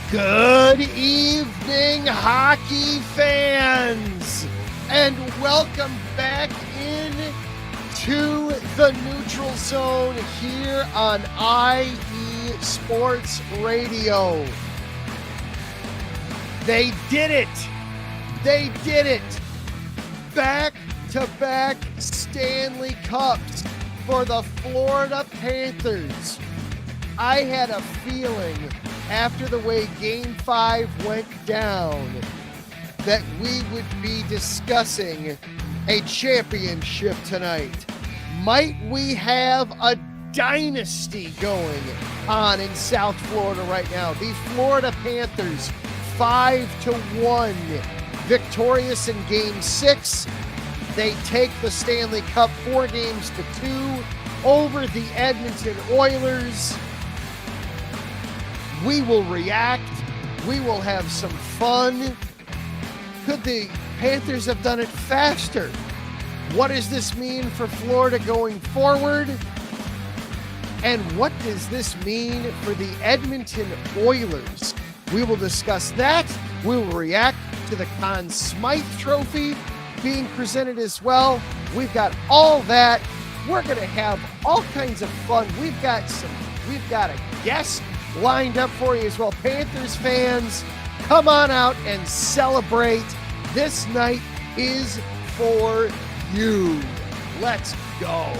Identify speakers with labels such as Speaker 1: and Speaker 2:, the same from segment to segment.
Speaker 1: Good evening, hockey fans, and welcome back in to the Neutral Zone here on IE Sports Radio. They did it. They did it. Back-to-back Stanley Cups for the Florida Panthers. I had a feeling after the way Game 5 went down that we would be discussing a championship tonight. Might we have a dynasty going on in South Florida right now? The Florida Panthers 5-1 victorious in Game 6. They take the Stanley Cup 4-2 over the Edmonton Oilers. We will react. We will have some fun. Could the Panthers have done it faster? What does this mean for Florida going forward? And what does this mean for the Edmonton Oilers? We will discuss that. We will react to the Conn Smythe Trophy being presented as well. We've got all that. We're going to have all kinds of fun. We've got a guest lined up for you as well. Panthers fans, come on out and celebrate. This night is for you. Let's go.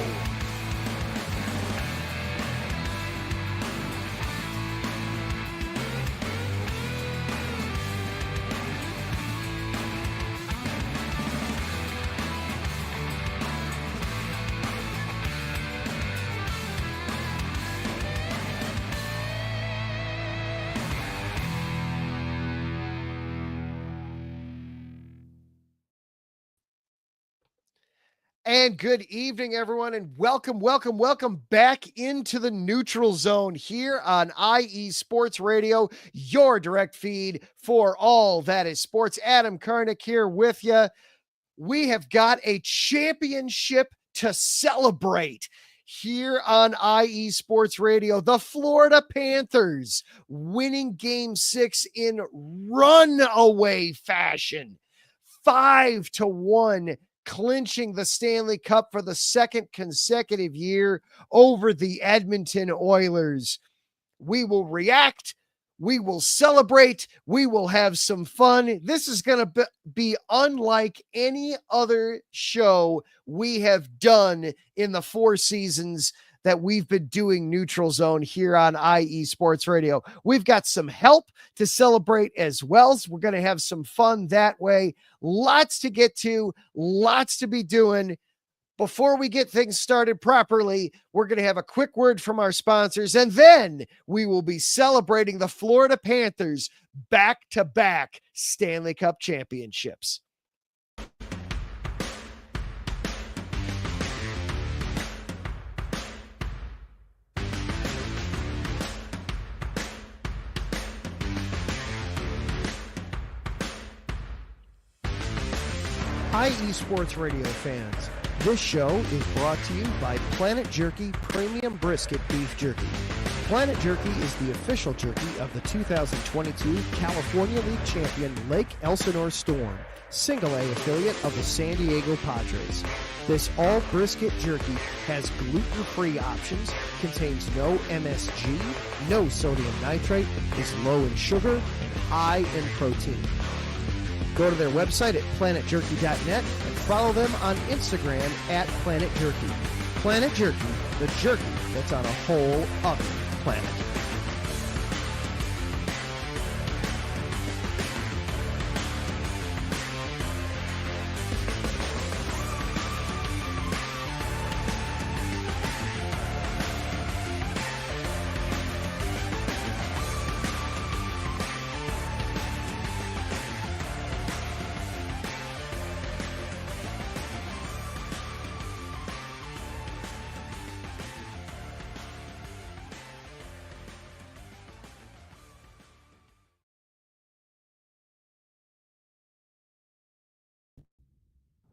Speaker 1: And good evening, everyone, and welcome back into the Neutral Zone here on IE Sports Radio, your direct feed for all that is sports. Adam Karnick here with you. We have got a championship to celebrate here on IE Sports Radio. The Florida Panthers winning Game 6 in runaway fashion, 5-1. Clinching the Stanley Cup for the second consecutive year over the Edmonton Oilers. We will react. We will celebrate. We will have some fun. This is going to be unlike any other show we have done in the 4 seasons that we've been doing Neutral Zone here on IE Sports Radio. We've got some help to celebrate as well. So we're going to have some fun that way. Lots to get to, lots to be doing. Before we get things started properly, we're going to have a quick word from our sponsors, and then we will be celebrating the Florida Panthers back-to-back Stanley Cup Championships. IE Sports Radio fans, this show is brought to you by Planet Jerky Premium Brisket Beef Jerky. Planet Jerky is the official jerky of the 2022 California League champion Lake Elsinore Storm, Single A affiliate of the San Diego Padres. This all brisket jerky has gluten-free options, contains no MSG, no sodium nitrate, is low in sugar, and high in protein. Go to their website at planetjerky.net and follow them on Instagram at Planet Jerky. Planet Jerky, the jerky that's on a whole other planet.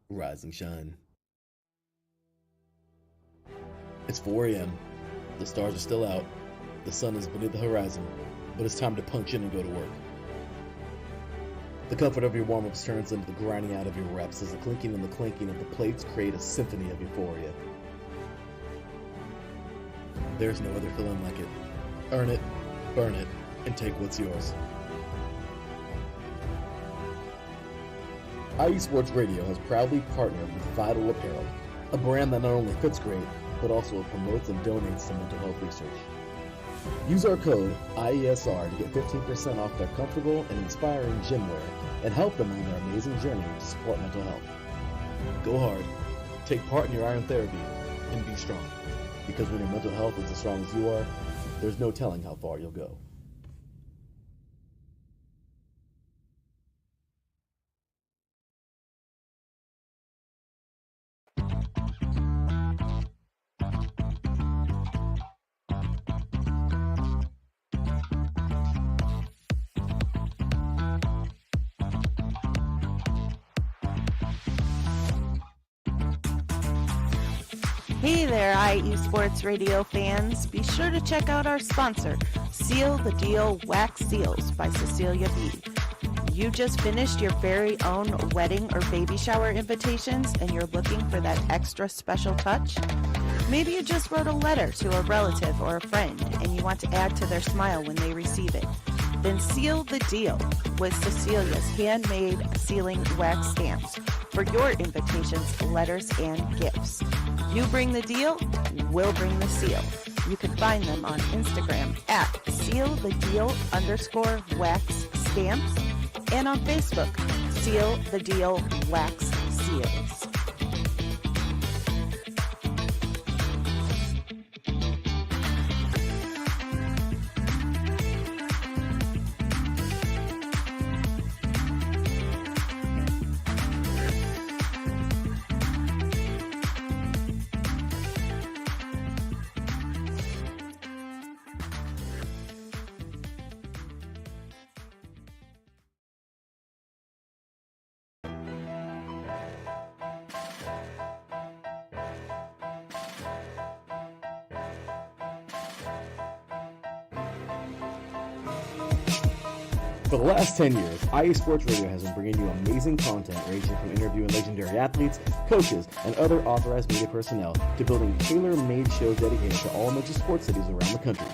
Speaker 2: Rise and shine. It's 4 a.m. The stars are still out. The sun is beneath the horizon. but it's time to punch in and go to work. The comfort of your warm-ups turns into the grinding out of your reps as the clinking and the clanking of the plates create a symphony of euphoria. There's no other feeling like it. Earn it, burn it, and take what's yours. IE Sports Radio has proudly partnered with Vital Apparel, a brand that not only fits great, but also promotes and donates to mental health research. Use our code IESR to get 15% off their comfortable and inspiring gym wear and help them on their amazing journey to support mental health. Go hard, take part in your iron therapy, and be strong. Because when your mental health is as strong as you are, there's no telling how far you'll go.
Speaker 3: Hey there, IE Sports Radio fans. Be sure to check out our sponsor, Seal the Deal Wax Seals by Cecilia B. You just finished your very own wedding or baby shower invitations and you're looking for that extra special touch? Maybe you just wrote a letter to a relative or a friend and you want to add to their smile when they receive it. Then seal the deal with Cecilia's handmade sealing wax stamps for your invitations, letters, and gifts. You bring the deal, we'll bring the seal. You can find them on Instagram at sealthedeal_wax stamps and on Facebook, Seal the Deal Wax Seals.
Speaker 2: For the last 10 years, IE Sports Radio has been bringing you amazing content ranging from interviewing legendary athletes, coaches, and other authorized media personnel to building tailor-made shows dedicated to all major sports cities around the country.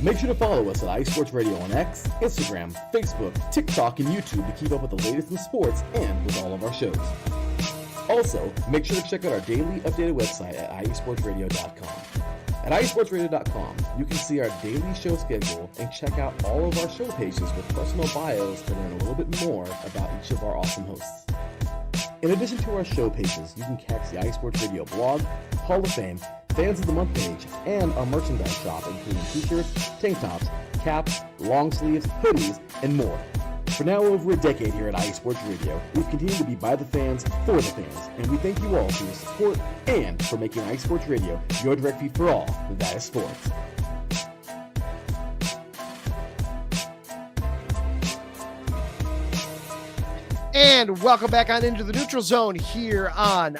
Speaker 2: Make sure to follow us at IE Sports Radio on X, Instagram, Facebook, TikTok, and YouTube to keep up with the latest in sports and with all of our shows. Also, make sure to check out our daily updated website at iesportsradio.com. At iesportsradio.com, you can see our daily show schedule and check out all of our show pages with personal bios to learn a little bit more about each of our awesome hosts. In addition to our show pages, you can catch the IE Sports Radio blog, Hall of Fame, Fans of the Month page, and our merchandise shop including t-shirts, tank tops, caps, long sleeves, hoodies, and more. For now over a decade here at IE Sports Radio, we've continued to be by the fans, for the fans, and we thank you all for your support and for making IE Sports Radio your direct feed for all that is sports.
Speaker 1: And welcome back on Into the Neutral Zone here on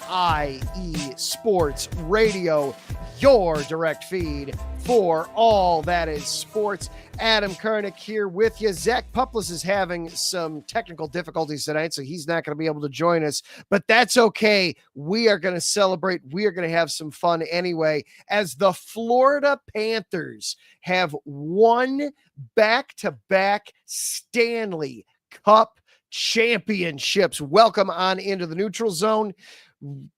Speaker 1: IE Sports Radio, your direct feed for all that is sports. Adam Kernick here with you. Zach Puplis is having some technical difficulties tonight, so he's not going to be able to join us, but that's okay. We are going to celebrate. We are going to have some fun anyway, as the Florida Panthers have won back-to-back Stanley Cup Championships. Welcome on Into the Neutral Zone.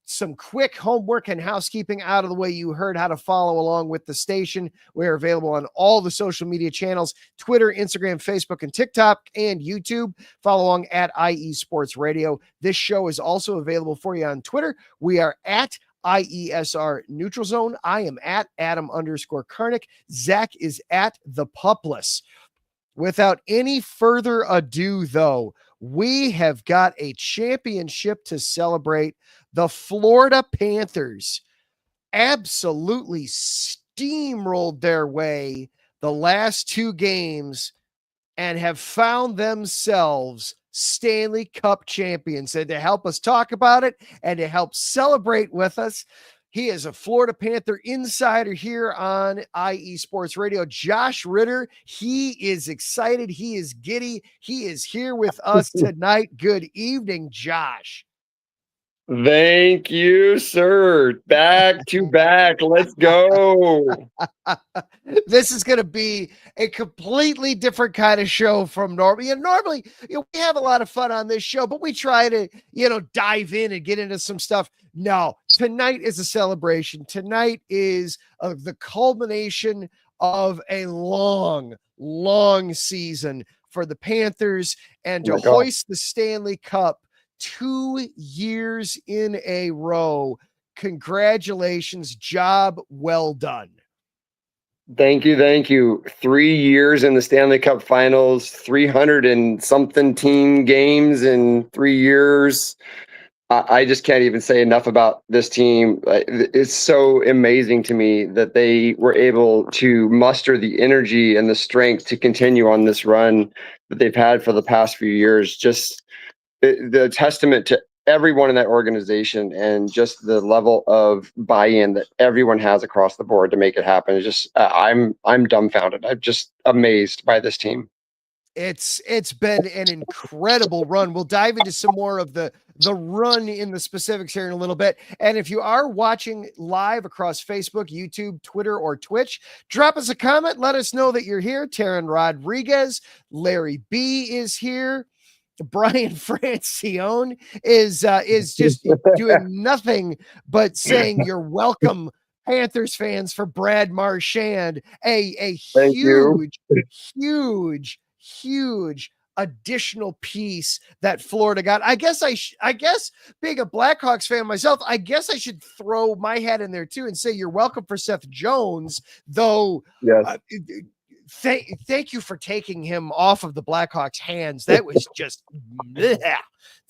Speaker 1: Some quick homework and housekeeping out of the way. You heard how to follow along with the station. We're available on all the social media channels: Twitter, Instagram, Facebook, and TikTok, and YouTube. Follow along at IE Sports Radio. This show is also available for you on Twitter. We are at IESR Neutral Zone. I am at Adam_Kernick. Zach is at the Puplis. Without any further ado, though, we have got a championship to celebrate. The Florida Panthers absolutely steamrolled their way the last two games and have found themselves Stanley Cup champions. And to help us talk about it and to help celebrate with us, He is a Florida Panther insider here on IE Sports Radio. Josh Ritter, he is excited. He is giddy. He is here with us tonight. Good evening, Josh.
Speaker 4: Thank you, sir. Back to back. Let's go.
Speaker 1: This is going to be a completely different kind of show from normally. And normally, we have a lot of fun on this show, but we try to, dive in and get into some stuff. No, tonight is a celebration. Tonight is the culmination of a long, long season for the Panthers, and to hoist the Stanley Cup 2 years in a row. Congratulations. Job well done.
Speaker 4: Thank you. Thank you. 3 years in the Stanley Cup Finals, 300 and something team games in 3 years. I just can't even say enough about this team. It's so amazing to me that they were able to muster the energy and the strength to continue on this run that they've had for the past few years. Just the testament to everyone in that organization and just the level of buy-in that everyone has across the board to make it happen. It's just, I'm dumbfounded. I'm just amazed by this team.
Speaker 1: It's been an incredible run. We'll dive into some more of the run in the specifics here in a little bit. And if you are watching live across Facebook, YouTube, Twitter, or Twitch, drop us a comment. Let us know that you're here. Taryn Rodriguez, Larry B is here. Brian Francione is just doing nothing but saying you're welcome, Panthers fans, for Brad Marchand. A huge additional piece that Florida got. I guess being a Blackhawks fan myself, I guess I should throw my hat in there too and say you're welcome for Seth Jones, though.
Speaker 4: Yes.
Speaker 1: Thank you for taking him off of the Blackhawks' hands. That was just,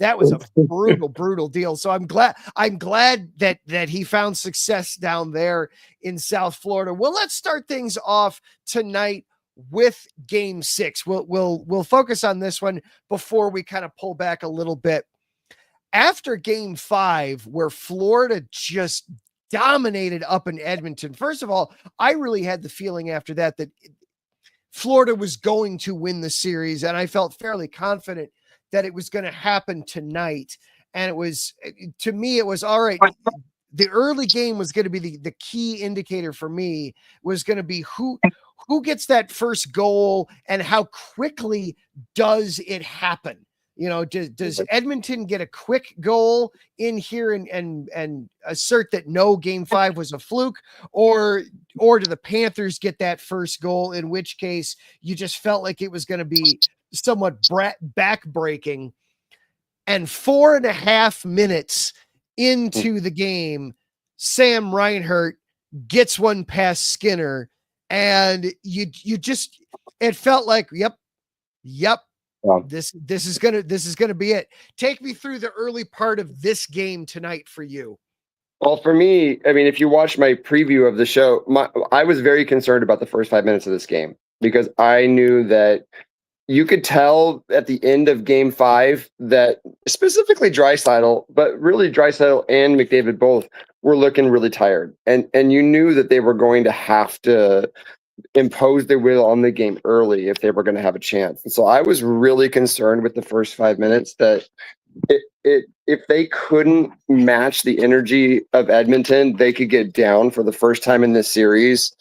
Speaker 1: that was a brutal deal. So I'm glad that he found success down there in South Florida. Well, let's start things off tonight with Game 6. We'll focus on this one before we kind of pull back a little bit. After Game 5, where Florida just dominated up in Edmonton. First of all, I really had the feeling after that Florida was going to win the series, and I felt fairly confident that it was going to happen tonight. And it was, to me, it was all right. The early game was going to be the key indicator for me, was going to be who gets that first goal and how quickly does it happen. Does Edmonton get a quick goal in here and assert that no, Game 5 was a fluke, or do the Panthers get that first goal, in which case you just felt like it was going to be somewhat backbreaking. And 4.5 minutes into the game, Sam Reinhart gets one past Skinner, and it felt like, yep. Wow. This is gonna be it. Take me through the early part of this game tonight for you.
Speaker 4: Well, for me, I mean, if you watch my preview of the show, I was very concerned about the first 5 minutes of this game, because I knew that you could tell at the end of Game 5 that specifically Draisaitl, but really Draisaitl and McDavid both were looking really tired, and you knew that they were going to have to impose their will on the game early if they were going to have a chance. And so I was really concerned with the first 5 minutes that if they couldn't match the energy of Edmonton, they could get down for the first time in this series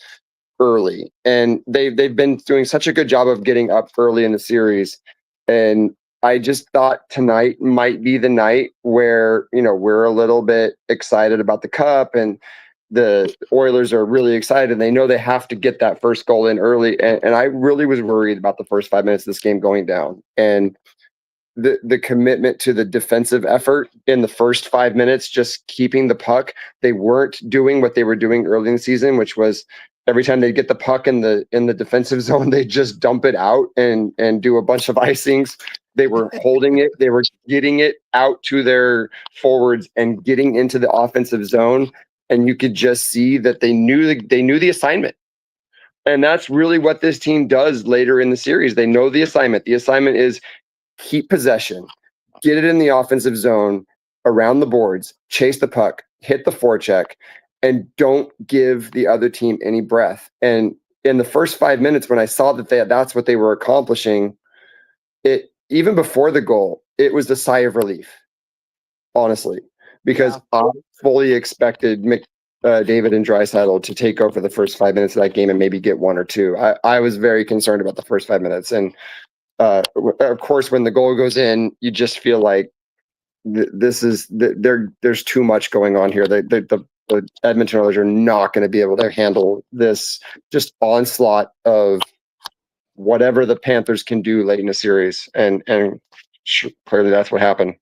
Speaker 4: early. And they've been doing such a good job of getting up early in the series. And I just thought tonight might be the night where, we're a little bit excited about the cup, and the Oilers are really excited. They know they have to get that first goal in early. And I really was worried about the first 5 minutes of this game going down. And the commitment to the defensive effort in the first 5 minutes, just keeping the puck. They weren't doing what they were doing early in the season, which was every time they get the puck in the defensive zone, they just dump it out and do a bunch of icings. They were holding it. They were getting it out to their forwards and getting into the offensive zone. And you could just see that they knew the assignment. And that's really what this team does later in the series. They know the assignment. The assignment is keep possession, get it in the offensive zone, around the boards, chase the puck, hit the forecheck, and don't give the other team any breath. And in the first 5 minutes, when I saw that that's what they were accomplishing, it even before the goal, it was a sigh of relief, honestly, because I fully expected David and Draisaitl to take over the first 5 minutes of that game and maybe get one or two. I was very concerned about the first 5 minutes. And of course, when the goal goes in, you just feel like there's too much going on here. The Edmonton Oilers are not going to be able to handle this just onslaught of whatever the Panthers can do late in the series. And clearly that's what happened.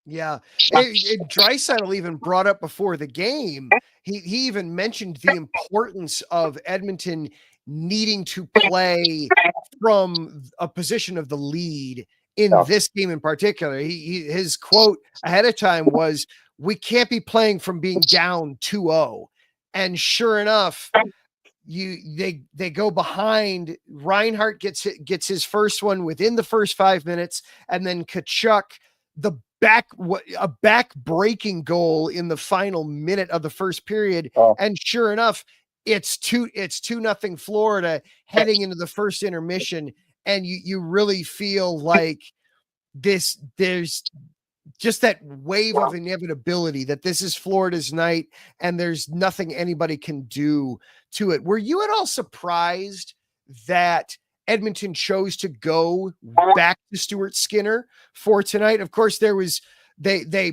Speaker 1: Yeah. Draisaitl even brought up before the game, he even mentioned the importance of Edmonton needing to play from a position of the lead in this game in particular. His quote ahead of time was, "We can't be playing from being down 2-0." And sure enough, they go behind. Reinhart gets his first one within the first 5 minutes, and then Tkachuk, a back-breaking goal in the final minute of the first period. And sure enough, it's 2-0 Florida heading into the first intermission. And you really feel like there's just that wave of inevitability that this is Florida's night and there's nothing anybody can do to it. Were you at all surprised that Edmonton chose to go back to Stuart Skinner for tonight? Of course, there was they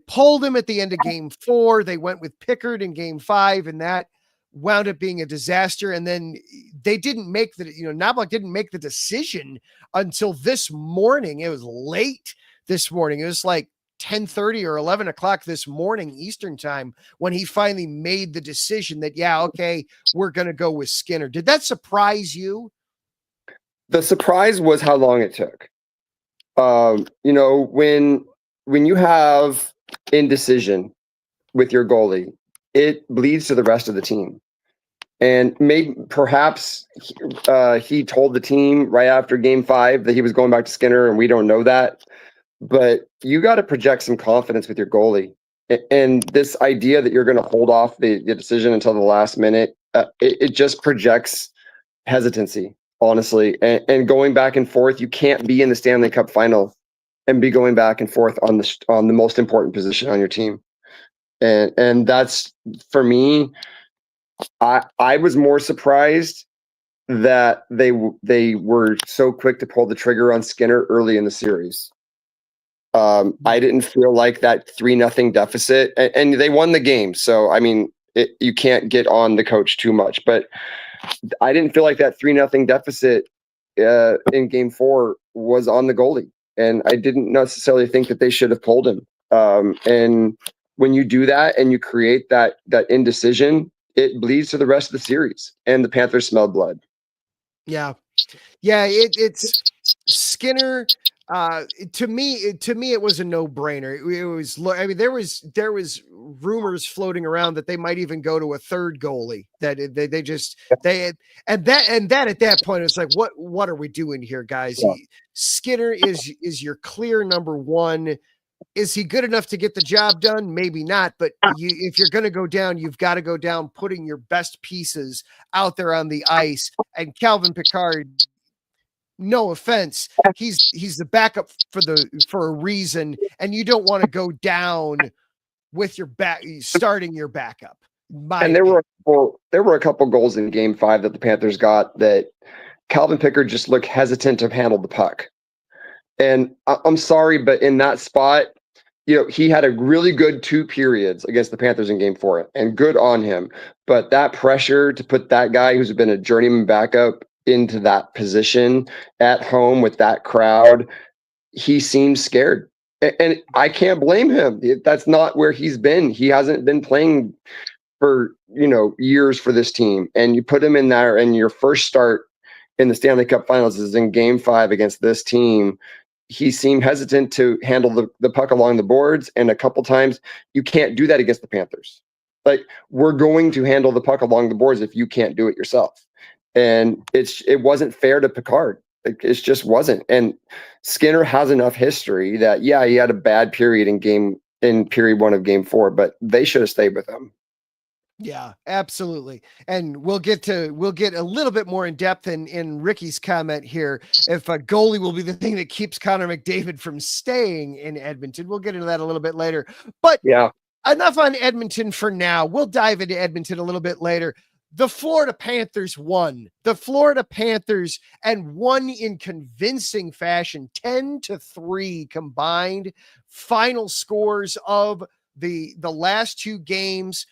Speaker 1: pulled him at the end of game 4. They went with Pickard in game 5, and that wound up being a disaster. And then they didn't make Knobloch didn't make the decision until this morning. It was late this morning. It was like 10:30 or 11 o'clock this morning Eastern time when he finally made the decision that, we're going to go with Skinner. Did that surprise you?
Speaker 4: The surprise was how long it took. When you have indecision with your goalie, it bleeds to the rest of the team. And perhaps he told the team right after game 5 that he was going back to Skinner, and we don't know that. But you got to project some confidence with your goalie. And this idea that you're going to hold off the decision until the last minute, it just projects hesitancy, honestly. And going back and forth, you can't be in the Stanley Cup final and be going back and forth on the most important position on your team. And that's, for me, I was more surprised that they were so quick to pull the trigger on Skinner early in the series. I didn't feel like that 3-0 deficit, and they won the game. So, I mean, you can't get on the coach too much, but I didn't feel like that 3-0 deficit in game 4 was on the goalie. And I didn't necessarily think that they should have pulled him. And when you do that and you create that indecision, it bleeds to the rest of the series, and the Panthers smelled blood.
Speaker 1: Yeah. It's Skinner. To me, it was a no-brainer. It was, I mean, there was rumors floating around that they might even go to a third goalie. That at that point, it's like, what are we doing here, guys? Yeah. Skinner is your clear number one. Is he good enough to get the job done? Maybe not, but if you're going to go down, you've got to go down putting your best pieces out there on the ice. And Calvin Pickard, no offense, he's the backup for a reason, and you don't want to go down with starting your backup.
Speaker 4: And there were a couple goals in game 5 that the Panthers got that Calvin Pickard just looked hesitant to handle the puck. And I'm sorry, but in that spot, he had a really good 2 periods against the Panthers in game 4, and good on him. But that pressure to put that guy who's been a journeyman backup into that position at home with that crowd, he seems scared. And I can't blame him. That's not where he's been. He hasn't been playing for, years for this team. And you put him in there, and your first start in the Stanley Cup Finals is in game 5 against this team. He seemed hesitant to handle the puck along the boards. And a couple times, you can't do that against the Panthers. Like, we're going to handle the puck along the boards if you can't do it yourself. And it wasn't fair to Pickard. It just wasn't. And Skinner has enough history that, he had a bad period in period 1 of game 4, but they should have stayed with him.
Speaker 1: Yeah, absolutely. And we'll get a little bit more in depth in Ricky's comment here. If a goalie will be the thing that keeps Connor McDavid from staying in Edmonton, we'll get into that a little bit later. But
Speaker 4: Yeah.
Speaker 1: enough on Edmonton for now. We'll dive into Edmonton a little bit later. The Florida Panthers won. The Florida Panthers and won in convincing fashion, 10-3 combined final scores of the last two games,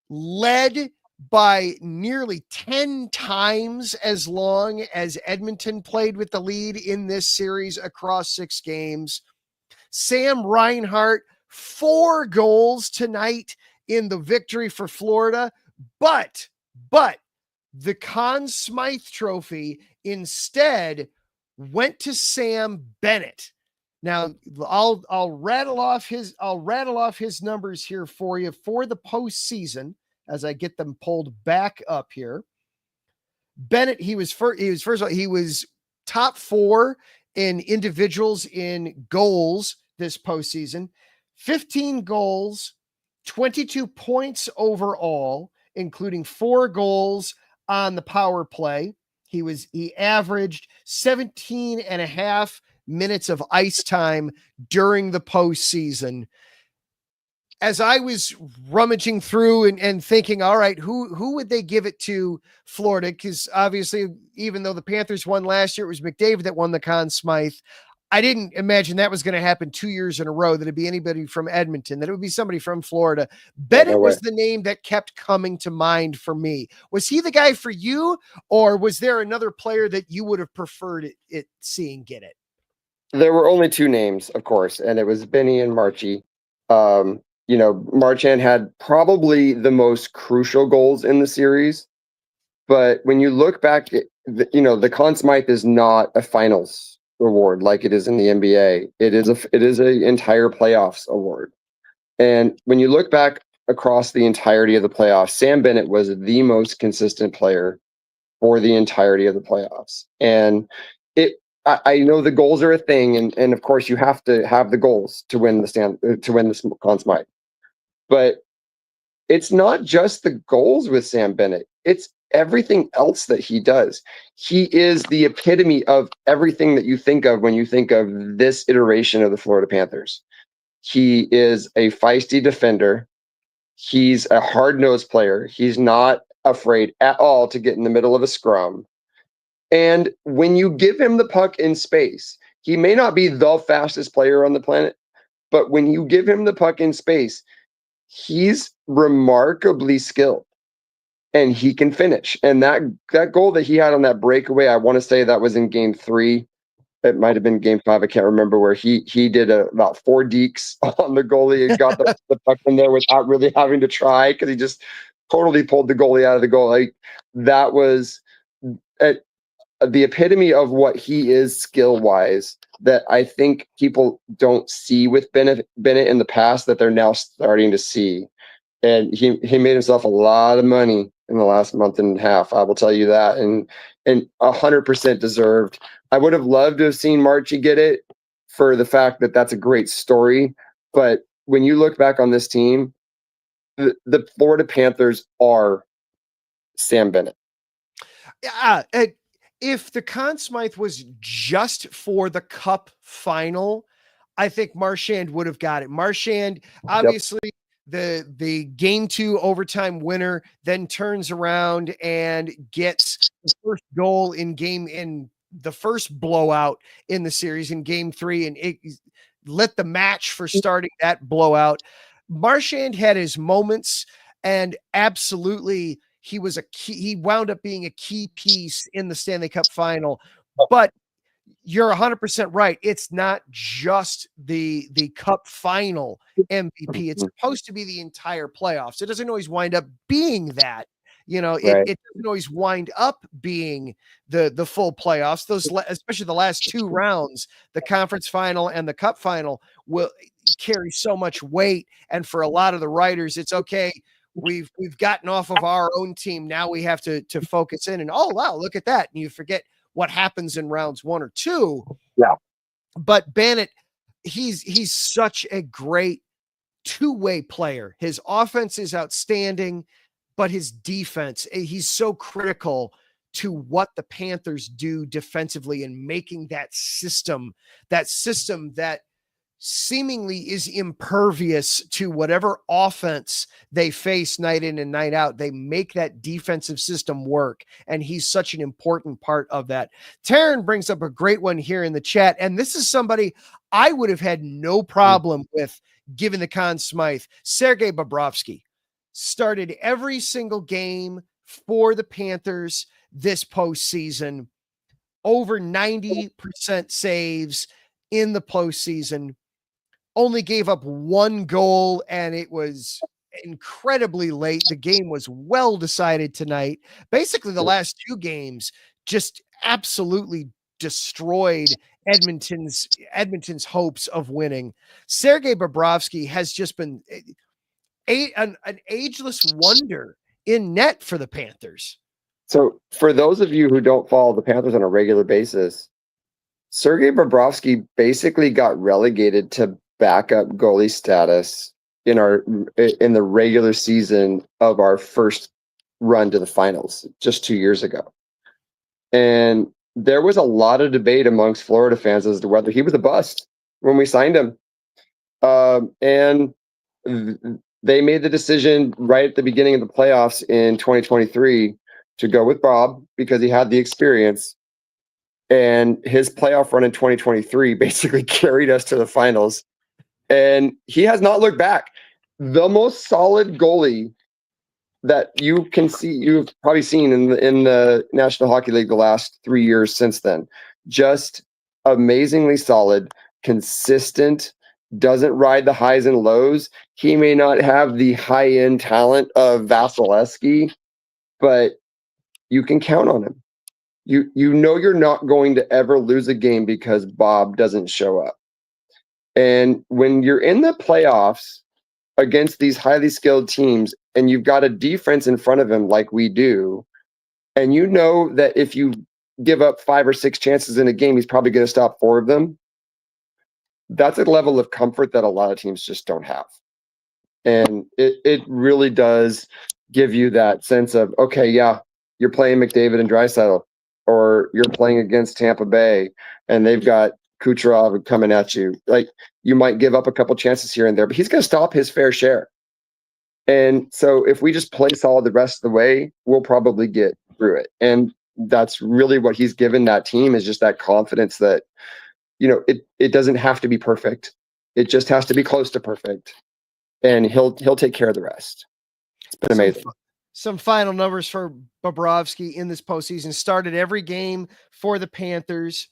Speaker 1: led by nearly 10 times as long as Edmonton played with the lead in this series across 6 games. Sam Reinhart, 4 goals tonight in the victory for Florida, but the Conn Smythe Trophy instead went to Sam Bennett. Now I'll rattle off his numbers here for you for the postseason as I get them pulled back up here. Bennett, he was top 4 in individuals in goals this postseason, 15 goals, 22 points overall, including 4 goals on the power play. He averaged 17 and a half minutes of ice time during the postseason. As I was rummaging through and thinking, all right, who would they give it to Florida? Because obviously, even though the Panthers won last year, it was McDavid that won the Conn Smythe. I didn't imagine that was going to happen 2 years in a row, that it'd be anybody from Edmonton, that it would be somebody from Florida. Bennett was the name that kept coming to mind for me. Was he the guy for you, or was there another player that you would have preferred it seeing get it?
Speaker 4: There were only 2 names, of course, and it was Benny and Marchie. Marchand had probably the most crucial goals in the series, but when you look back, the Conn Smythe is not a finals award like it is in the NBA. It is a entire playoffs award. And when you look back across the entirety of the playoffs, Sam Bennett was the most consistent player for the entirety of the playoffs. And I know the goals are a thing, and of course you have to have the goals to win the Conn Smythe. But it's not just the goals with Sam Bennett. It's everything else that he does. He is the epitome of everything that you think of when you think of this iteration of the Florida Panthers. He is a feisty defender. He's a hard-nosed player. He's not afraid at all to get in the middle of a scrum. And when you give him the puck in space, he may not be the fastest player on the planet, but when you give him the puck in space, he's remarkably skilled and he can finish. And that goal that he had on that breakaway, I want to say that was in game 3. It might have been game 5. I can't remember, where he did about 4 dekes on the goalie and got the puck in there without really having to try, because he just totally pulled the goalie out of the goal. Like, that was the epitome of what he is skill-wise, that I think people don't see with Bennett in the past, that they're now starting to see. And he made himself a lot of money in the last month and a half, I will tell you that, and 100% deserved. I would have loved to have seen Marchie get it, for the fact that that's a great story. But when you look back on this team, the Florida Panthers are Sam Bennett.
Speaker 1: Yeah, if the Conn Smythe was just for the Cup final, I think Marchand would have got it. Marchand, obviously, the game 2 overtime winner, then turns around and gets the first goal in the first blowout in the series in game 3, and it lit the match for starting that blowout. Marchand had his moments, and absolutely he wound up being a key piece in the Stanley Cup final. But you're 100% right. It's not just the Cup final MVP. It's supposed to be the entire playoffs. It doesn't always wind up being that. It doesn't always wind up being the full playoffs. Especially the last 2 rounds, the conference final and the Cup final, will carry so much weight. And for a lot of the writers, it's okay. We've gotten off of our own team. Now we have to focus in, and oh wow, look at that. And you forget what happens in rounds 1 or 2.
Speaker 4: Yeah.
Speaker 1: But Bennett, he's such a great two-way player. His offense is outstanding. but his defense, he's so critical to what the Panthers do defensively and making that system that seemingly is impervious to whatever offense they face night in and night out. They make that defensive system work, and he's such an important part of that. Taryn brings up a great one here in the chat, and this is somebody I would have had no problem with giving the Conn Smythe. Sergei Bobrovsky started every single game for the Panthers this postseason, over 90% saves in the postseason. Only gave up one goal, and it was incredibly late. The game was well decided tonight. Basically, the last two games just absolutely destroyed Edmonton's hopes of winning. Sergei Bobrovsky has just been an ageless wonder in net for the Panthers.
Speaker 4: So for those of you who don't follow the Panthers on a regular basis, Sergei Bobrovsky basically got relegated to backup goalie status in the regular season of our first run to the finals just 2 years ago. And there was a lot of debate amongst Florida fans as to whether he was a bust when we signed him. And they made the decision right at the beginning of the playoffs in 2023 to go with Bob because he had the experience. And his playoff run in 2023 basically carried us to the finals. And he has not looked back. The most solid goalie that you can see, you've probably seen in the National Hockey League the last 3 years since then. Just amazingly solid, consistent, doesn't ride the highs and lows. He may not have the high-end talent of Vasilevsky, but you can count on him. You know you're not going to ever lose a game because Bob doesn't show up. And when you're in the playoffs against these highly skilled teams and you've got a defense in front of him like we do, and you know that if you give up 5 or 6 chances in a game, he's probably going to stop 4 of them, that's a level of comfort that a lot of teams just don't have. And it really does give you that sense of, okay, yeah, you're playing McDavid and Draisaitl, or you're playing against Tampa Bay and they've got Kucherov coming at you. Like, you might give up a couple chances here and there, but he's going to stop his fair share. And so if we just play solid the rest of the way, we'll probably get through it. And that's really what he's given that team, is just that confidence that, you know, it doesn't have to be perfect. It just has to be close to perfect. And he'll take care of the rest. It's been amazing.
Speaker 1: Some final numbers for Bobrovsky in this postseason. Started every game for the Panthers.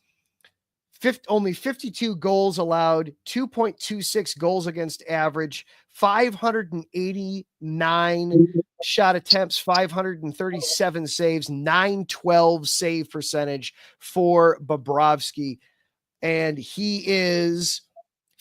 Speaker 1: Only 52 goals allowed, 2.26 goals against average, 589 shot attempts, 537 saves, 912 save percentage for Bobrovsky. And he is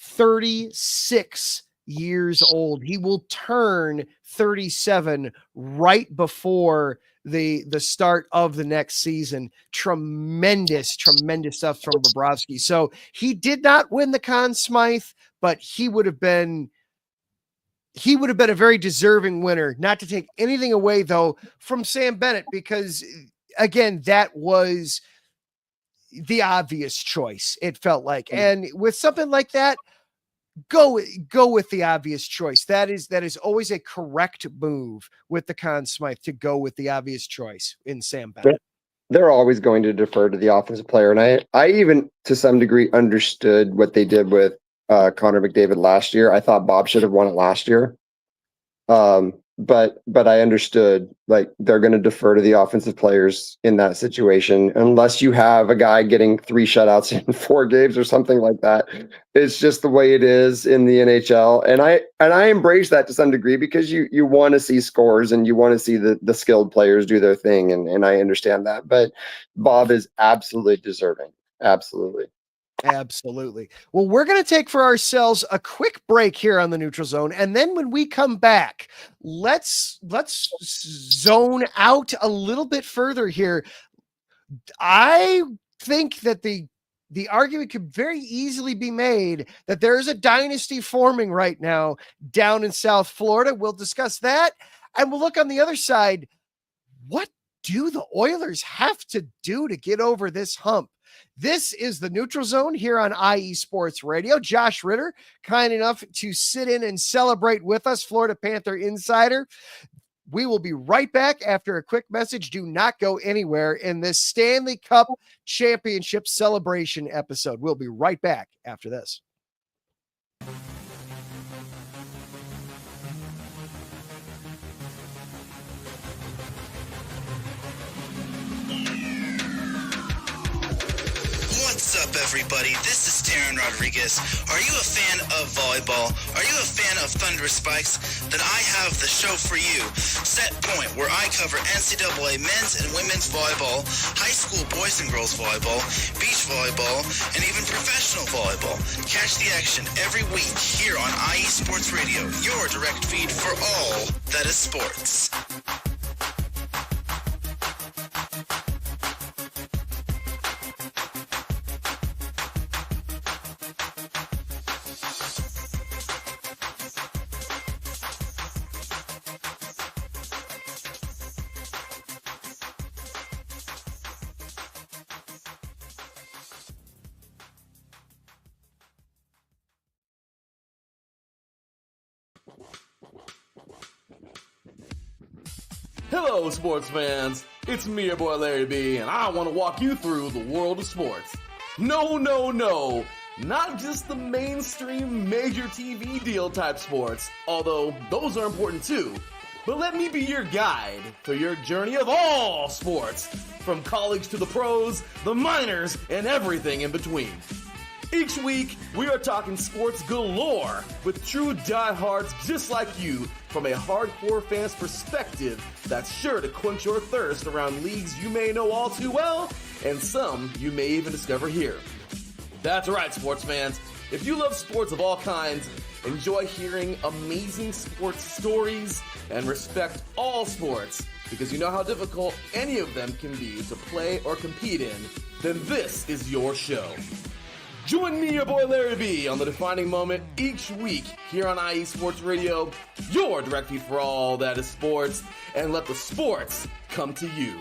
Speaker 1: 36 years old. He will turn 37 right before the start of the next season. Tremendous stuff from Bobrovsky. So he did not win the Conn Smythe, but he would have been a very deserving winner. Not to take anything away though from Sam Bennett, because again, that was the obvious choice, it felt like. And with something like that, go with the obvious choice. That is always a correct move with the Conn Smythe, to go with the obvious choice in Sam Bennett.
Speaker 4: They're always going to defer to the offensive player. And I even to some degree understood what they did with Connor McDavid last year. I thought Bob should have won it last year. But I understood, like, they're going to defer to the offensive players in that situation, unless you have a guy getting 3 shutouts in 4 games or something like that. It's just the way it is in the NHL. And I embrace that to some degree, because you want to see scores and you want to see the skilled players do their thing. And I understand that, but Bob is absolutely deserving. Absolutely.
Speaker 1: Absolutely. Well, we're going to take for ourselves a quick break here on the Neutral Zone. And then when we come back, let's zone out a little bit further here. I think that the argument could very easily be made that there is a dynasty forming right now down in South Florida. We'll discuss that And we'll look on the other side. What do the Oilers have to do to get over this hump? This is the Neutral Zone here on IE Sports Radio. Josh Ritter, kind enough to sit in and celebrate with us, Florida Panther insider. We will be right back after a quick message. Do not go anywhere in this Stanley Cup Championship celebration episode. We'll be right back after this.
Speaker 5: What's up, everybody? This is Darren Rodriguez. Are you a fan of volleyball? Are you a fan of Thunderous Spikes? Then I have the show for you, Set Point, where I cover NCAA men's and women's volleyball, high school boys and girls volleyball, beach volleyball, and even professional volleyball. Catch the action every week here on IE Sports Radio, your direct feed for all that is sports.
Speaker 2: Hello, sports fans. It's me, your boy Larry B, and I want to walk you through the world of sports. No, not just the mainstream major TV deal type sports, although those are important too. But let me be your guide for your journey of all sports, from college to the pros, the minors, and everything in between. Each week, we are talking sports galore with true diehards just like you from a hardcore fan's perspective that's sure to quench your thirst around leagues you may know all too well and some you may even discover here. That's right, sports fans. If you love sports of all kinds, enjoy hearing amazing sports stories, and respect all sports because you know how difficult any of them can be to play or compete in, then this is your show. Join me, your boy Larry B, on the defining moment each week here on IE Sports Radio, your direct feed for all that is sports, and let the sports come to you.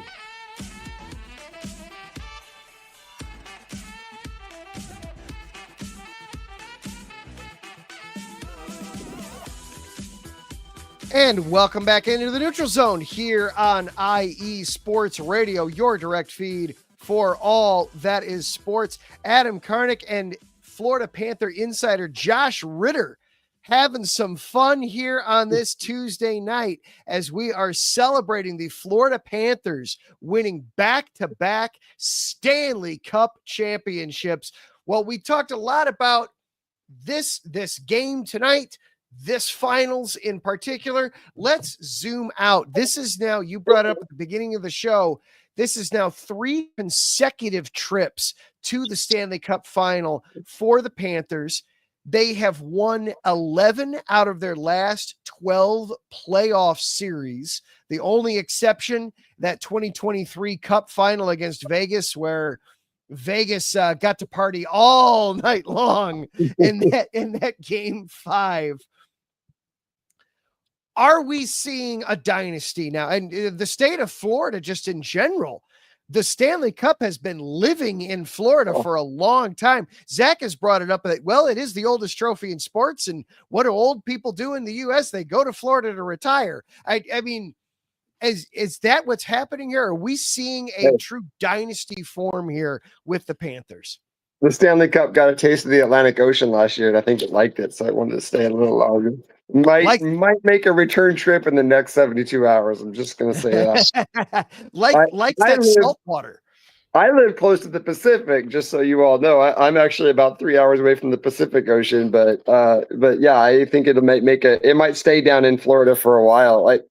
Speaker 1: And welcome back into the Neutral Zone here on IE Sports Radio, your direct feed for all that is sports. Adam Karnick and Florida Panther insider Josh Ritter having some fun here on this Tuesday night as we are celebrating the Florida Panthers winning back-to-back Stanley Cup championships. Well, we talked a lot about this game tonight, this finals in particular. Let's zoom out. This is now, you brought up at the beginning of the show, this is now 3 consecutive trips to the Stanley Cup final for the Panthers. They have won 11 out of their last 12 playoff series. The only exception, that 2023 Cup final against Vegas, where Vegas got to party all night long in that game 5. Are we seeing a dynasty now? And the state of Florida, just in general, the Stanley Cup has been living in Florida for a long time. Zach has brought it up that, well, it is the oldest trophy in sports. And what do old people do in the U.S.? They go to Florida to retire. I mean, is that what's happening here? Are we seeing a true dynasty form here with the Panthers?
Speaker 4: The Stanley Cup got a taste of the Atlantic Ocean last year, and I think it liked it, so I wanted to stay a little longer. Might make a return trip in the next 72 hours. I'm just going to say that.
Speaker 1: likes that salt water.
Speaker 4: I live close to the Pacific, just so you all know. I'm actually about 3 hours away from the Pacific Ocean, but yeah, I think it might stay down in Florida for a while. Like,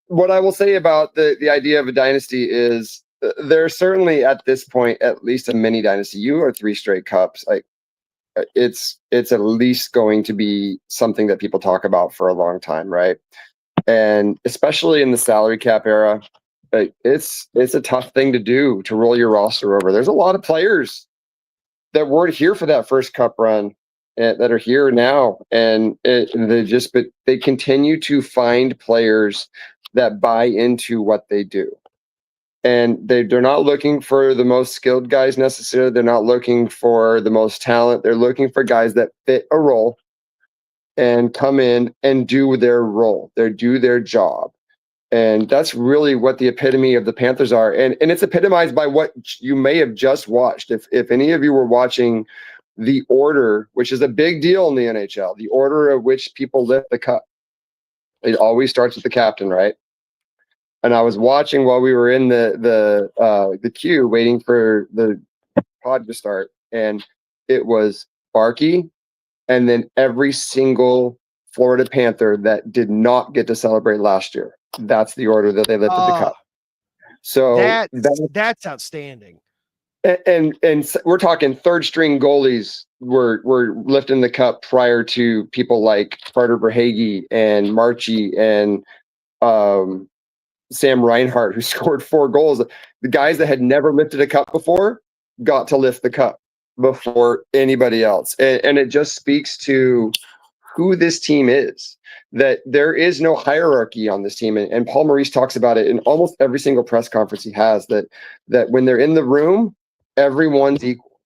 Speaker 4: what I will say about the idea of a dynasty is there's certainly at this point at least a mini dynasty. You are 3 straight cups. Like, it's at least going to be something that people talk about for a long time, right? And especially in the salary cap era, it's a tough thing to do, to roll your roster over. There's a lot of players that weren't here for that first cup run that are here now, and but they continue to find players that buy into what they do. And they're not looking for the most skilled guys necessarily. They're not looking for the most talent. They're looking for guys that fit a role and come in and do their role. They do their job. And that's really what the epitome of the Panthers are. And it's epitomized by what you may have just watched. If any of you were watching the order, which is a big deal in the NHL, the order of which people lift the cup. It always starts with the captain, right? And I was watching while we were in the queue waiting for the pod to start, and it was Barkey, and then every single Florida Panther that did not get to celebrate last year. That's the order that they lifted the cup. So
Speaker 1: that's outstanding.
Speaker 4: And we're talking third string goalies were lifting the cup prior to people like Carter Verhaeghe and Marchie and Sam Reinhart, who scored 4 goals. The guys that had never lifted a cup before got to lift the cup before anybody else. And it just speaks to who this team is, that there is no hierarchy on this team. And Paul Maurice talks about it in almost every single press conference he has, that when they're in the room, everyone's equal.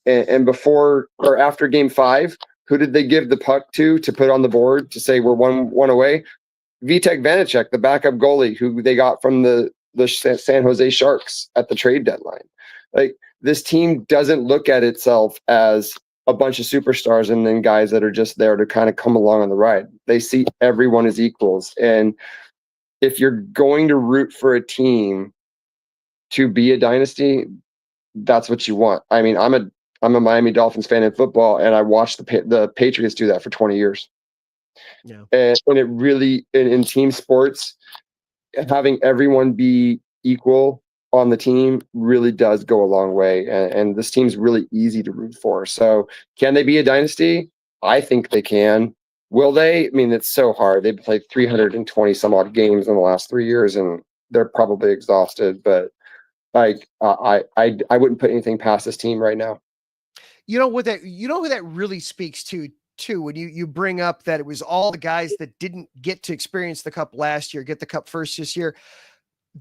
Speaker 4: And before or after game 5, who did they give the puck to put on the board to say we're one away? Vitek Vanacek, the backup goalie who they got from the San Jose Sharks at the trade deadline. Like, this team doesn't look at itself as a bunch of superstars and then guys that are just there to kind of come along on the ride. They see everyone as equals. And if you're going to root for a team to be a dynasty, that's what you want. I mean, I'm a Miami Dolphins fan in football, and I watched the Patriots do that for 20 years.
Speaker 1: Yeah.
Speaker 4: And it really, in team sports, having everyone be equal on the team really does go a long way. And this team's really easy to root for. So can they be a dynasty? I think they can. Will they? I mean, it's so hard. They've played 320 some odd games in the last 3 years, and they're probably exhausted. But like, I wouldn't put anything past this team right now.
Speaker 1: You know what that really speaks to too, when you bring up that it was all the guys that didn't get to experience the cup last year, get the cup first this year.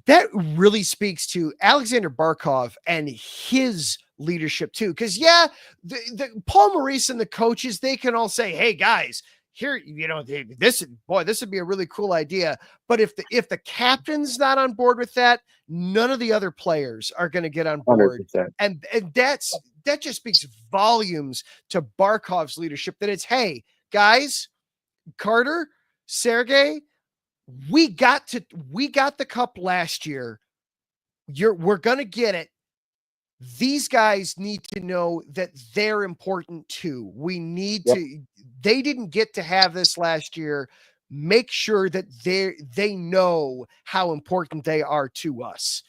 Speaker 1: That really speaks to Alexander Barkov and his leadership too. Because the Paul Maurice and the coaches, they can all say, "Hey guys, here, this would be a really cool idea." But if the captain's not on board with that, none of the other players are going to get on board.
Speaker 4: 100%.
Speaker 1: And that just speaks volumes to Barkov's leadership, that it's, hey guys, Carter, Sergey, we got the cup last year. We're going to get it. These guys need to know that they're important too. We need to, they didn't get to have this last year. Make sure that they know how important they are to us.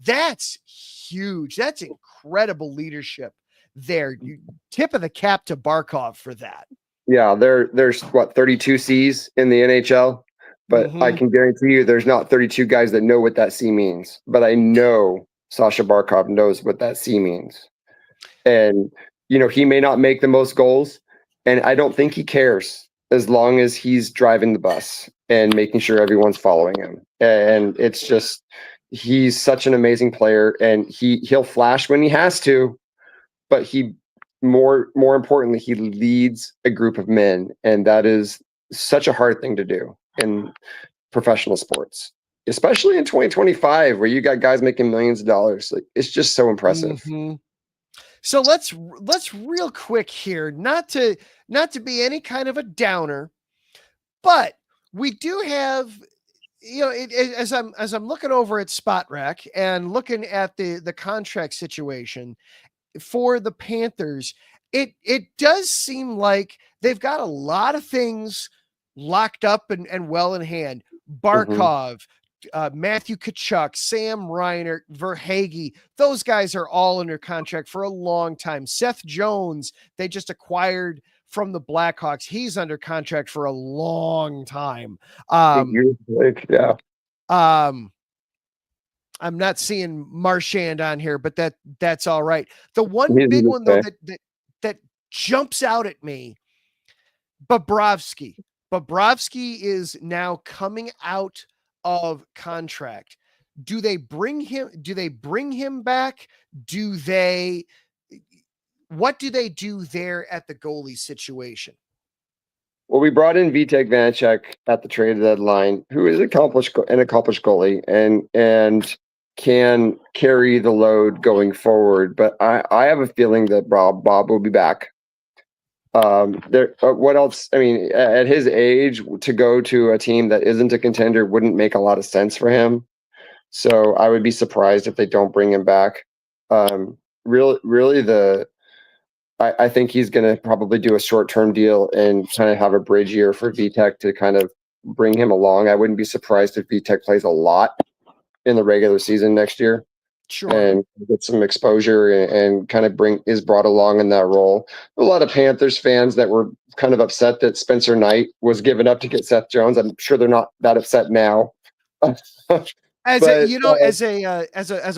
Speaker 1: That's huge. That's incredible leadership there. You tip of the cap to Barkov for that.
Speaker 4: Yeah, there's what, 32 C's in the NHL, but I can guarantee you there's not 32 guys that know what that C means. But I know Sasha Barkov knows what that C means. And, he may not make the most goals, and I don't think he cares, as long as he's driving the bus and making sure everyone's following him. And it's just, he's such an amazing player, and he'll flash when he has to, but he more importantly, he leads a group of men, and that is such a hard thing to do in professional sports, especially in 2025, where you got guys making millions of dollars. Like, it's just so impressive.
Speaker 1: So let's real quick here, not to be any kind of a downer, but we do have, as I'm looking over at Spot Rack and looking at the contract situation for the Panthers, it does seem like they've got a lot of things locked up and well in hand. Barkov, Matthew Tkachuk, Sam Reinert, Verhaeghe, those guys are all under contract for a long time. Seth Jones, they just acquired from the Blackhawks. He's under contract for a long time. I'm not seeing Marchand on here, but that's all right. The one big one though that jumps out at me Bobrovsky. Bobrovsky is now coming out of contract. Do they bring him? Do they bring him back? Do they? What do they do there at the goalie situation?
Speaker 4: Well, we brought in Vitek Vanacek at the trade deadline, who is an accomplished goalie and can carry the load going forward. But I have a feeling that Bob will be back. What else? I mean, at his age, to go to a team that isn't a contender wouldn't make a lot of sense for him. So I would be surprised if they don't bring him back. Really, I think he's going to probably do a short-term deal and kind of have a bridge year for Vitek to kind of bring him along. I wouldn't be surprised if Vitek plays a lot in the regular season next year.
Speaker 1: Sure.
Speaker 4: And get some exposure and kind of is brought along in that role. A lot of Panthers fans that were kind of upset that Spencer Knight was given up to get Seth Jones. I'm sure they're not that upset now.
Speaker 1: As a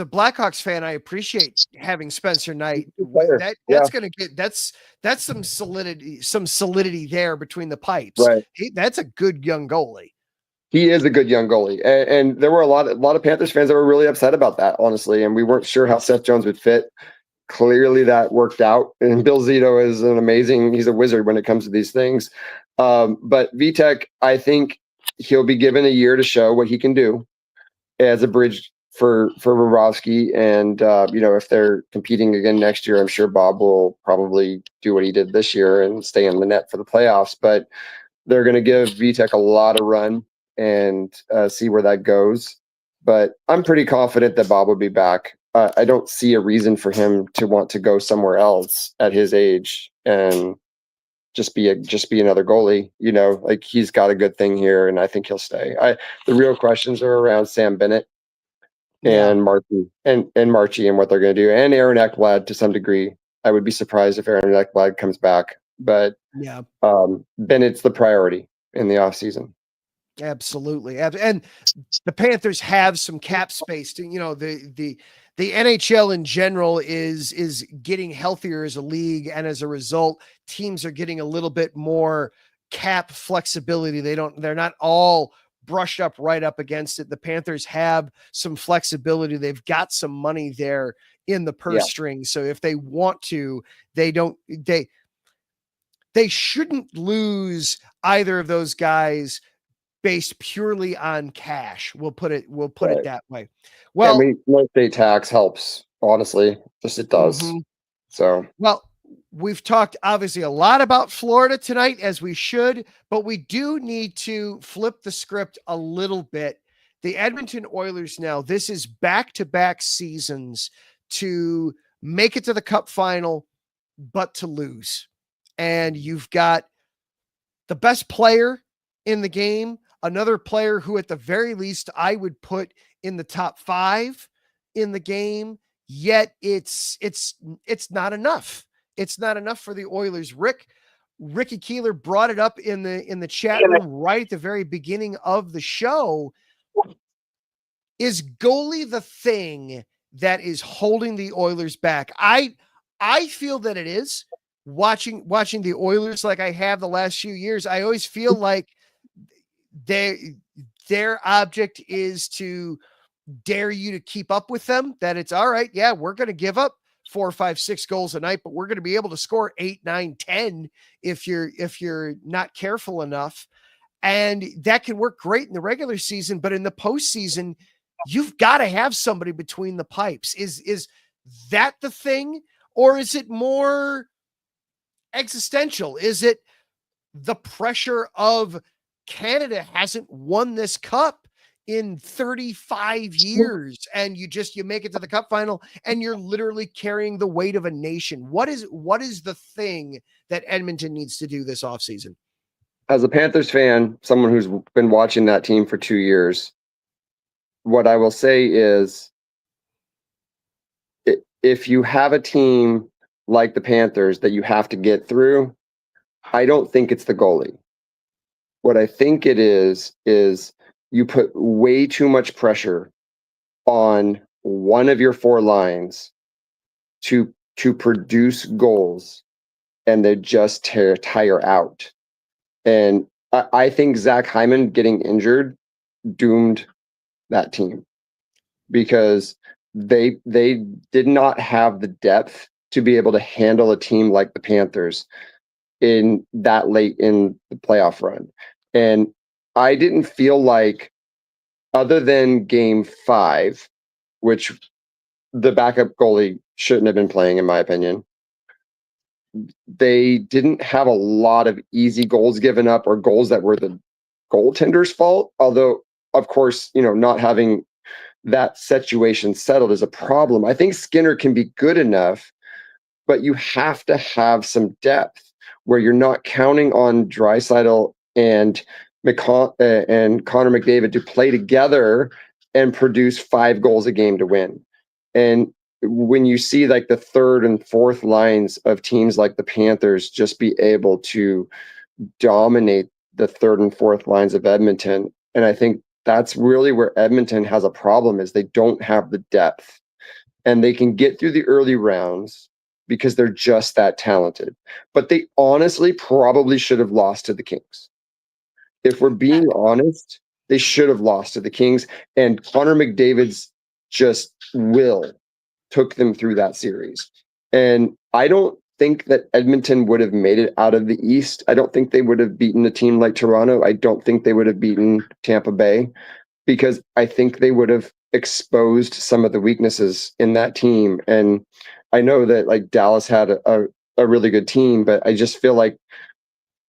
Speaker 1: Blackhawks fan, I appreciate having Spencer Knight. That's some solidity there between the pipes.
Speaker 4: Right.
Speaker 1: That's a good young goalie.
Speaker 4: He is a good young goalie, and there were a lot of Panthers fans that were really upset about that, honestly. And we weren't sure how Seth Jones would fit. Clearly, that worked out. And Bill Zito is he's a wizard when it comes to these things. But Vitek, I think he'll be given a year to show what he can do as a bridge for Bobrovsky. And if they're competing again next year, I'm sure Bob will probably do what he did this year and stay in the net for the playoffs. But they're going to give Vitek a lot of run and see where that goes. But I'm pretty confident that Bob will be back. I don't see a reason for him to want to go somewhere else at his age and just be another goalie. Like he's got a good thing here, and I think he'll stay. The real questions are around Sam Bennett and Marty and Marchie and what they're going to do, and Aaron Ekblad to some degree. I would be surprised if Aaron Ekblad comes back, but Bennett's the priority in the offseason.
Speaker 1: Absolutely. And the Panthers have some cap space to, the NHL in general is getting healthier as a league. And as a result, teams are getting a little bit more cap flexibility. They're not all brushed up right up against it. The Panthers have some flexibility. They've got some money there in the purse string. So if they want to, they shouldn't lose either of those guys based purely on cash. We'll put it that way. Well,
Speaker 4: no state tax helps, honestly. Just it does. Mm-hmm. So,
Speaker 1: well, we've talked obviously a lot about Florida tonight, as we should, but we do need to flip the script a little bit. The Edmonton Oilers now, this is back-to-back seasons to make it to the Cup final, but to lose. And you've got the best player in the game, another player who at the very least I would put in the top 5 in the game, yet it's not enough. It's not enough for the Oilers. Ricky Keeler brought it up in the chat room right at the very beginning of the show. Is goalie the thing that is holding the Oilers back? I feel that it is. Watching the Oilers like I have the last few years, I always feel like their object is to dare you to keep up with them, that it's all right. Yeah, we're going to give up 4, 5, 6 goals a night, but we're going to be able to score 8, 9, 10 if you're not careful enough. And that can work great in the regular season, but in the postseason, you've got to have somebody between the pipes. Is that the thing, or is it more existential? Is it the pressure of Canada hasn't won this cup in 35 years, and you make it to the Cup final and you're literally carrying the weight of a nation? What is the thing that Edmonton needs to do this offseason?
Speaker 4: As a Panthers fan, someone who's been watching that team for 2 years, what I will say is, if you have a team like the Panthers that you have to get through, I don't think it's the goalie. What I think it is you put way too much pressure on one of your 4 lines to produce goals, and they just tire out. And I think Zach Hyman getting injured doomed that team because they did not have the depth to be able to handle a team like the Panthers in that late in the playoff run. And I didn't feel like, other than game 5, which the backup goalie shouldn't have been playing, in my opinion, they didn't have a lot of easy goals given up or goals that were the goaltender's fault. Although, of course, not having that situation settled is a problem. I think Skinner can be good enough, but you have to have some depth where you're not counting on Draisaitl and and Connor McDavid to play together and produce 5 goals a game to win. And when you see like the third and fourth lines of teams like the Panthers just be able to dominate the third and fourth lines of Edmonton, and I think that's really where Edmonton has a problem, is they don't have the depth, and they can get through the early rounds because they're just that talented. But they honestly probably should have lost to the Kings. If we're being honest, they should have lost to the Kings, and Connor McDavid's just will took them through that series. And I don't think that Edmonton would have made it out of the East. I don't think they would have beaten a team like Toronto. I don't think they would have beaten Tampa Bay, because I think they would have exposed some of the weaknesses in that team. And I know that like Dallas had a really good team, but I just feel like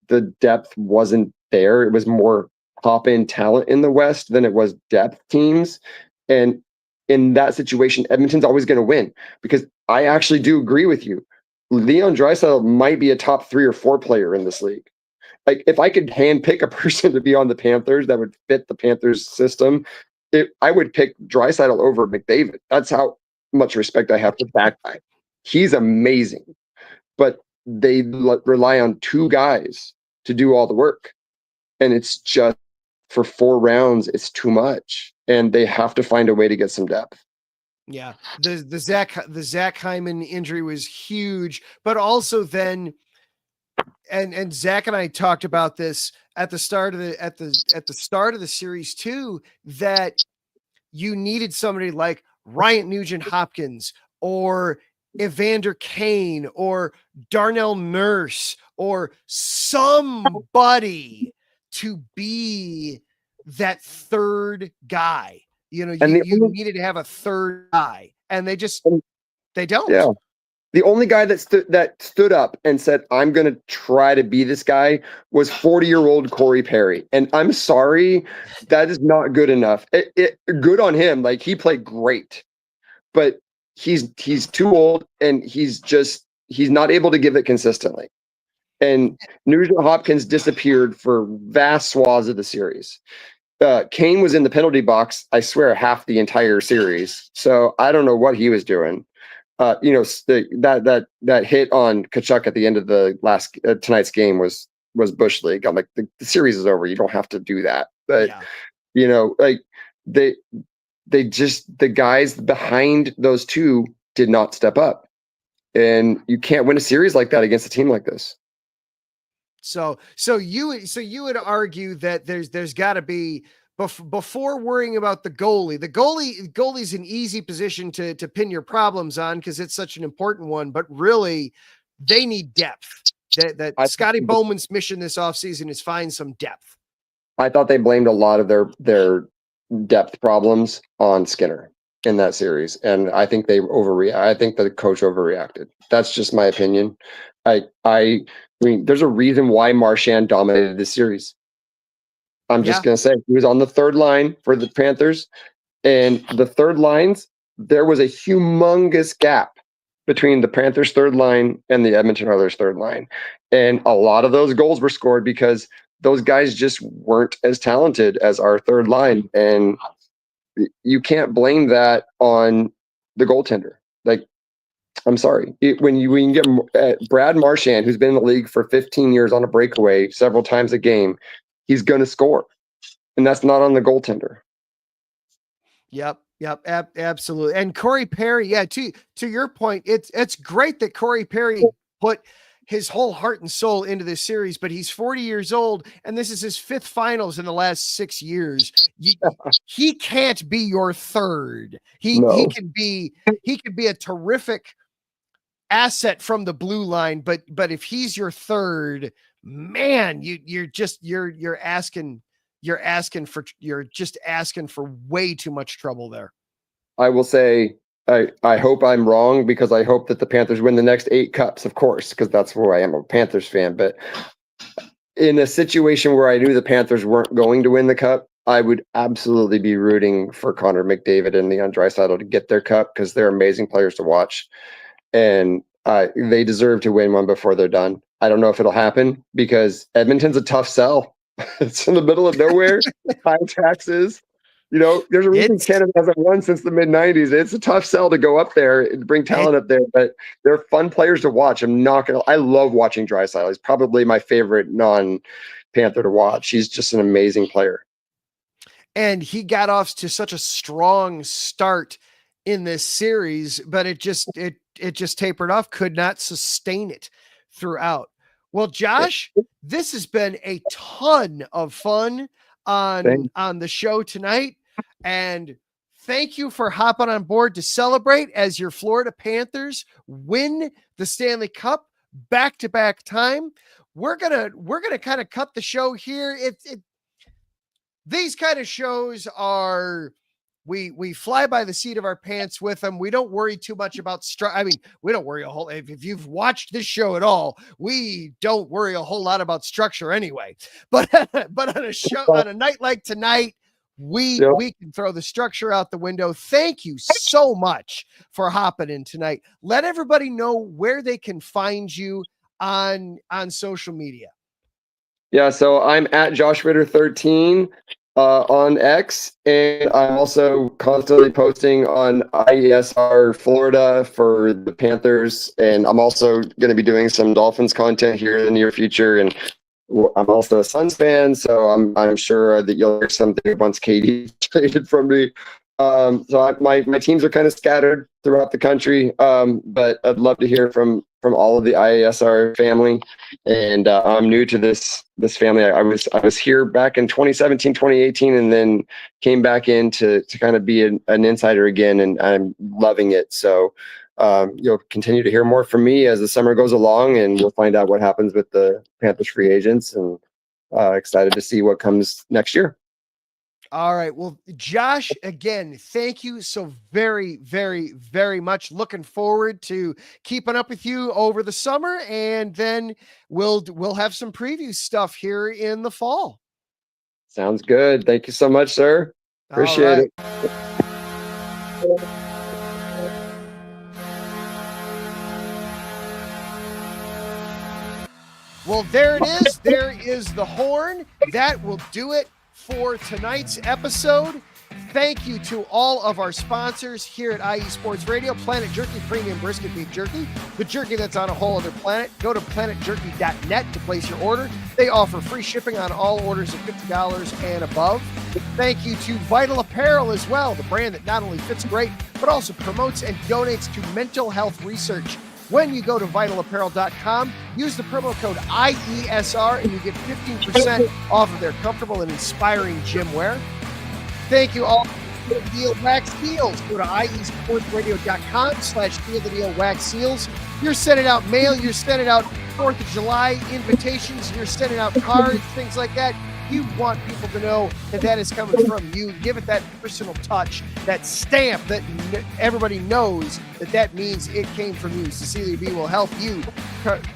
Speaker 4: the depth wasn't there. It was more top-end talent in the West than it was depth teams. And in that situation, Edmonton's always going to win, because I actually do agree with you. Leon Draisaitl might be a top 3 or 4 player in this league. Like, if I could handpick a person to be on the Panthers that would fit the Panthers system, I would pick Draisaitl over McDavid. That's how much respect I have for that guy. He's amazing, but they rely on 2 guys to do all the work, and it's just, for 4 rounds, it's too much, and they have to find a way to get some depth.
Speaker 1: Yeah, the Zach Hyman injury was huge, but also then, and Zach and I talked about this at the start of the series too, that you needed somebody like Ryan Nugent-Hopkins or Evander Kane or Darnell Nurse or somebody to be that third guy. You needed to have a third guy, and they don't.
Speaker 4: Yeah. The only guy that stood up and said, I'm going to try to be this guy, was 40-year-old Corey Perry. And I'm sorry, that is not good enough. Good on him. Like, he played great, but he's too old, and he's not able to give it consistently. And Nugent Hopkins disappeared for vast swaths of the series. Kane was in the penalty box, I swear, half the entire series. So I don't know what he was doing. That hit on Tkachuk at the end of the last tonight's game was bush league. I'm like, the series is over. You don't have to do that. But like the guys behind those 2 did not step up, and you can't win a series like that against a team like this.
Speaker 1: So you would argue that there's got to be, before worrying about the goalie's an easy position to pin your problems on, because it's such an important one, but really they need depth. That Scotty Bowman's mission this offseason is find some depth.
Speaker 4: I thought they blamed a lot of their depth problems on Skinner in that series, and I think I think the coach overreacted. That's just my opinion. I mean, there's a reason why Marchand dominated this series. I'm just going to say, he was on the third line for the Panthers, and the third lines, there was a humongous gap between the Panthers' third line and the Edmonton Oilers' third line. And a lot of those goals were scored because those guys just weren't as talented as our third line. And you can't blame that on the goaltender. Like, I'm sorry. When you get Brad Marchand, who's been in the league for 15 years on a breakaway several times a game, he's going to score. And that's not on the goaltender.
Speaker 1: Yep. Absolutely. And Corey Perry, to your point, it's great that Corey Perry put his whole heart and soul into this series, but he's 40 years old and this is his 5th finals in the last 6 years. He can't be your third. He can be a terrific asset from the blue line, but if he's your third, man, you're just asking for way too much trouble there.
Speaker 4: I will say, I hope I'm wrong, because I hope that the Panthers win the next 8 cups, of course, because that's who I am, a Panthers fan. But in a situation where I knew the Panthers weren't going to win the cup, I would absolutely be rooting for Connor McDavid and Leon Draisaitl to get their cup, because they're amazing players to watch. And they deserve to win one before they're done. I don't know if it'll happen, because Edmonton's a tough sell. It's in the middle of nowhere, high taxes. There's a reason Canada hasn't won since the mid-90s. It's a tough sell to go up there and bring talent up there, but they're fun players to watch. I love watching Draisaitl. He's probably my favorite non-Panther to watch. He's just an amazing player.
Speaker 1: And he got off to such a strong start in this series, but it just tapered off, could not sustain it throughout. Well, Josh, this has been a ton of fun on the show tonight. And thank you for hopping on board to celebrate as your Florida Panthers win the Stanley Cup back-to-back time. We're gonna kind of cut the show here. These kind of shows are, we fly by the seat of our pants with them. We don't worry too much about we don't worry a whole, if you've watched this show at all, we don't worry a whole lot about structure anyway. But on a show, on a night like tonight, we can throw the structure out the window. Thank you so much for hopping in tonight. Let everybody know where they can find you on social media.
Speaker 4: Yeah, so I'm at Josh Ritter 13 on X, and I'm also constantly posting on IESR Florida for the Panthers, and I'm also going to be doing some Dolphins content here in the near future. And I'm also a Suns fan, so I'm sure that you'll hear something once KD traded from me. So my teams are kind of scattered throughout the country, but I'd love to hear from all of the IASR family. And I'm new to this family. I was here back in 2017, 2018, and then came back in to kind of be an insider again, and I'm loving it. So you'll continue to hear more from me as the summer goes along, and we'll find out what happens with the Panthers free agents, and excited to see what comes next year.
Speaker 1: All right. Well, Josh, again, thank you so very, very, very much. Looking forward to keeping up with you over the summer, and then we'll have some preview stuff here in the fall.
Speaker 4: Sounds good. Thank you so much, sir. Appreciate it.
Speaker 1: Well, there it is. There is the horn. That will do it for tonight's episode. Thank you to all of our sponsors here at IE Sports Radio. Planet Jerky Premium Brisket Beef Jerky, the jerky that's on a whole other planet. Go to planetjerky.net to place your order. They offer free shipping on all orders of $50 and above. Thank you to Vital Apparel as well, the brand that not only fits great, but also promotes and donates to mental health research. When you go to vitalapparel.com, use the promo code IESR and you get 15% off of their comfortable and inspiring gym wear. Thank you all for the deal wax seals. Go to iesportsradio.com/deal the deal wax seals. You're sending out mail, you're sending out 4th of July invitations, you're sending out cards, things like that. You want people to know that is coming from you. Give it that personal touch, that stamp that everybody knows that means it came from you. Cecilia B will help you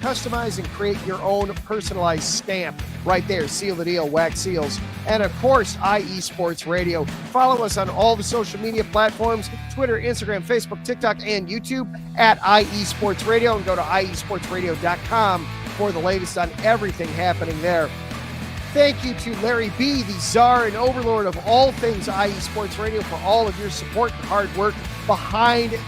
Speaker 1: customize and create your own personalized stamp right there. Seal the Deal Wax Seals. And of course, IE Sports Radio. Follow us on all the social media platforms, Twitter, Instagram, Facebook, TikTok, and YouTube at IE Sports Radio, and go to iesportsradio.com for the latest on everything happening there. Thank you to Larry B, the czar and overlord of all things IE Sports Radio, for all of your support and hard work behind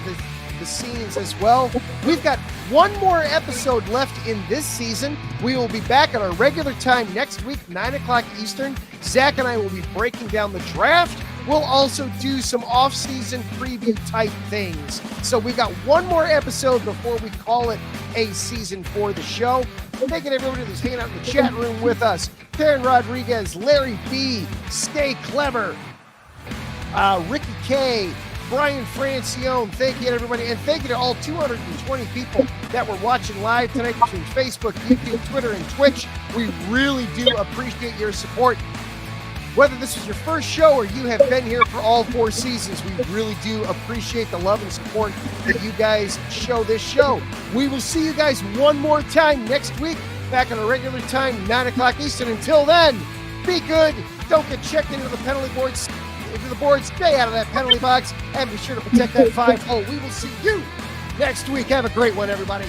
Speaker 1: the scenes as well. We've got one more episode left in this season. We will be back at our regular time next week, 9 o'clock Eastern. Zach and I will be breaking down the draft we'll also do some off-season preview type things. So we got one more episode before we call it a season for the show. Thanking everybody who's hanging out in the chat room with us. Darren Rodriguez, Larry B, Stay Clever, Ricky K, Brian Francione. Thank you to everybody. And thank you to all 220 people that were watching live tonight between Facebook, YouTube, Twitter, and Twitch. We really do appreciate your support. Whether this is your first show or you have been here for all 4 seasons, we really do appreciate the love and support that you guys show this show. We will see you guys one more time next week, back on a regular time, 9 o'clock Eastern. Until then, be good. Don't get checked into the penalty boards. Into the board, stay out of that penalty box, and be sure to protect that 5-0. We will see you next week. Have a great one, everybody.